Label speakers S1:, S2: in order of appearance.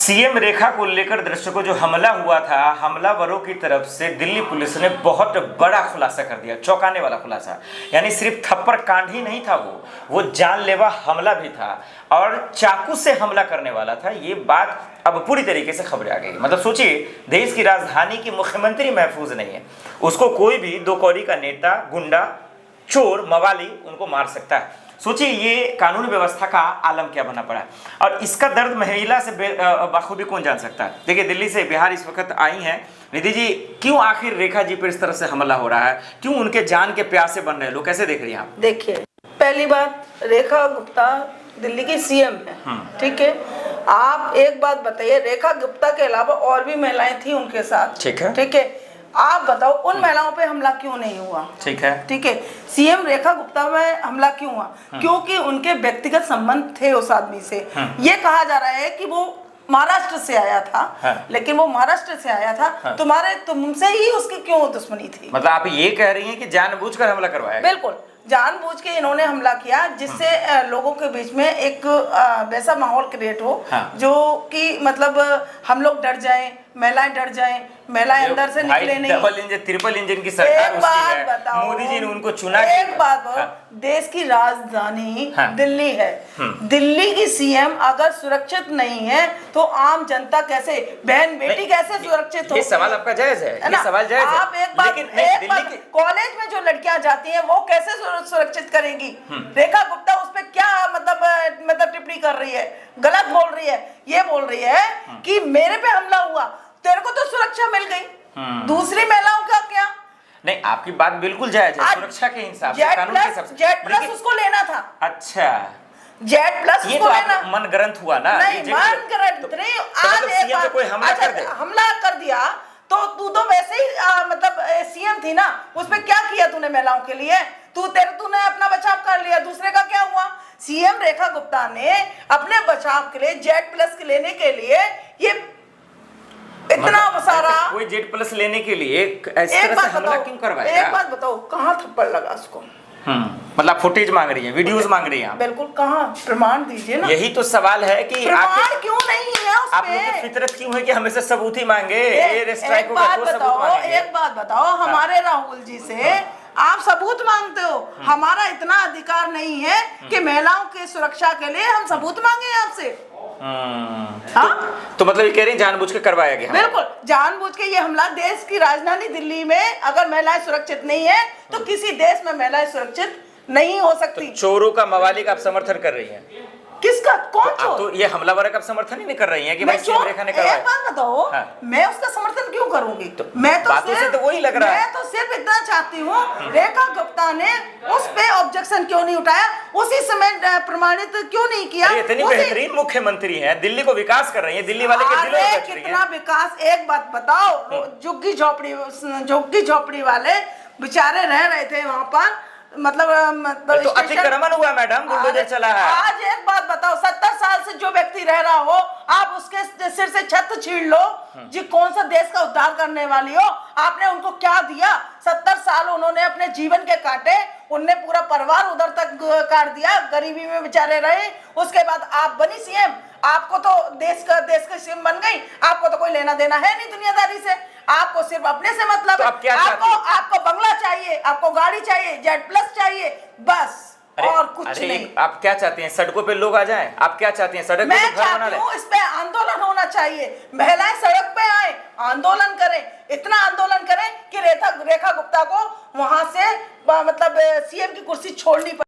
S1: CM रेखा को लेकर दर्शकों जो हमला हुआ था, हमलावरों की तरफ से दिल्ली पुलिस ने बहुत बड़ा खुलासा कर दिया, चौंकाने वाला खुलासा। यानी सिर्फ थप्पड़ कांड ही नहीं था, वो जानलेवा हमला भी था और चाकू से हमला करने वाला था। ये बात अब पूरी तरीके से खबर आ गई। मतलब सोचिए, देश की राजधानी की मुख्यमंत्री महफूज नहीं है, उसको कोई भी दो कौड़ी का नेता, गुंडा, चोर, मवाली उनको मार सकता है। सोचिए ये कानून व्यवस्था का आलम क्या बना पड़ा है और इसका दर्द महिला से बाखूबी कौन जान सकता है। देखिए, दिल्ली से बिहार इस वक्त आई हैं निधि जी। क्यों आखिर रेखा जी पर इस तरह से हमला हो रहा है? क्यों उनके जान के प्यासे बन रहे हैं लोग? कैसे देख रही हैं आप?
S2: देखिए, पहली बात, रेखा गुप्ता दिल्ली की सीएम है, ठीक है। आप एक बात बताइए, रेखा गुप्ता के अलावा और भी महिलाएं थी उनके साथ, ठीक है, ठीक है। आप बताओ उन महिलाओं पे हमला क्यों नहीं हुआ? ठीक है, ठीक है। सीएम रेखा गुप्ता में हमला क्यों हुआ? क्योंकि उनके व्यक्तिगत संबंध थे उस आदमी से। ये कहा जा रहा है कि वो महाराष्ट्र से आया था, लेकिन वो महाराष्ट्र से आया था, तुमसे ही उसकी क्यों दुश्मनी थी? मतलब
S1: आप ये कह रही हैं कि जानबूझकर हमला करवाया?
S2: बिल्कुल जानबूझ के इन्होंने हमला किया, जिससे लोगों के बीच में एक वैसा माहौल क्रिएट हो जो कि मतलब हम लोग डर जाएं, महिलाएं डर जाएं, महिलाएं अंदर से निकले नहीं।
S1: डबल इंजन, ट्रिपल इंजन की सरकार उसकी है, मोदी जी ने उनको चुना।
S2: एक बात बताओ, देश की राजधानी दिल्ली है, दिल्ली की सीएम अगर सुरक्षित नहीं है तो आम जनता कैसे, बहन बेटी कैसे सुरक्षित हो?
S1: ये सवाल आपका जायज है, ये सवाल जायज है।
S2: आप एक बात, कॉलेज में जो लड़कियां जाती हैं वो कैसे सुरक्षित करेंगी? रेखा गुप्ता उस पर क्या मतलब टिप्पणी कर रही है, गलत बोल रही है। ये बोल रही है कि मेरे पे हमला हुआ, तेरे को तो सुरक्षा मिल गई, दूसरी महिलाओं का क्या?
S1: नहीं, आपकी बात बिल्कुल जायज है, सुरक्षा के हिसाब से, कानून के हिसाब से।
S2: जेट प्लस उसको लेना था।
S1: अच्छा,
S2: जेट प्लस
S1: ये तो मन ग्रंथ हुआ ना?
S2: नहीं, मन ग्रंथ नहीं। आज एक बार
S1: कोई
S2: हमला कर दिया तो तू तो वैसे ही मतलब सीएम थी ना, उसपे क्या किया तूने महिलाओं के लिए? तूने अपना बचाव कर लिया, दूसरे का क्या हुआ? सीएम रेखा गुप्ता ने अपने बचाव के लिए जेट प्लस लेने के लिए ये इतना सारा,
S1: कोई जेट प्लस लेने के लिए इस तरह से हमला क्यों करवाया?
S2: एक बात बताओ, कहाँ थप्पड़ लगा उसको?
S1: मतलब फुटेज मांग रही है, वीडियोस मांग रही हैं?
S2: बिल्कुल, कहाँ? प्रमाण दीजिए ना।
S1: यही तो सवाल है कि
S2: प्रमाण क्यों नहीं है उसपे?
S1: आप लोगों की फितरत क्यों है कि हमेशा सबूत ही मांगे?
S2: एक बात बताओ, हमारे राहुल जी से आप सबूत मांगते हो, हमारा इतना अधिकार नहीं है कि महिलाओं की सुरक्षा के लिए हम सबूत मांगे आपसे।
S1: तो मतलब ये कह रही हैं जानबूझ के करवाया गया?
S2: बिल्कुल जानबूझ के ये हमला। देश की राजधानी दिल्ली में अगर महिलाएं सुरक्षित नहीं है तो किसी देश में महिलाएं सुरक्षित नहीं हो सकती।
S1: तो चोरों का, मवाली का आप समर्थन कर रही हैं?
S2: किसका? कौन चोर?
S1: तो ये हमलावर का समर्थन ही नहीं कर रही हैं कि भाई सीएम रेखा ने करवाया?
S2: एक बात बताओ, मैं उसका समर्थन क्यों करूंगी? मैं तो
S1: सिर्फ वही लग रहा है,
S2: मैं तो सिर्फ इतना चाहती हूँ, रेखा गुप्ता ने उस पे ऑब्जेक्शन क्यों नहीं उठाया, उसी समय प्रमाणित क्यों नहीं किया?
S1: इतनी बेहतरीन मुख्यमंत्री है, दिल्ली को विकास कर रही है, दिल्ली वाले के दिलों में
S2: कितना विकास। एक बात बताओ, झुग्गी झोपड़ी वाले बेचारे रह रहे थे वहां पर, मतलब
S1: तो अतिक्रमण हुआ मैडम, बुलडोजर चला है।
S2: आज एक बात बताओ, 70 साल से जो व्यक्ति रह रहा हो, आप उसके सिर से छत छीन लो जी, कौन सा देश का उद्धार करने वाली हो? आपने उनको क्या दिया? 70 साल उन्होंने अपने जीवन के काटे, उनने पूरा परिवार उधर तक काट दिया, गरीबी में बेचारे रहे। उसके बाद आप बनी सीएम, आपको तो देश का सीएम बन गई, आपको तो कोई लेना देना है नहीं दुनियादारी से, आपको सिर्फ अपने से मतलब है। आपको बंगला चाहिए, आपको गाड़ी चाहिए, जेट प्लस चाहिए, बस, और कुछ नहीं।
S1: आप क्या चाहते हैं? सड़कों पे लोग आ जाएं? आप क्या चाहते हैं? सड़क
S2: मैं चाहती हूँ इस पे आंदोलन होना चाहिए, महिलाएं सड़क पे आए, आंदोलन करें, इतना आंदोलन करें कि रेखा गुप्ता को वहां से मतलब सीएम की कुर्सी छोड़नी पड़े।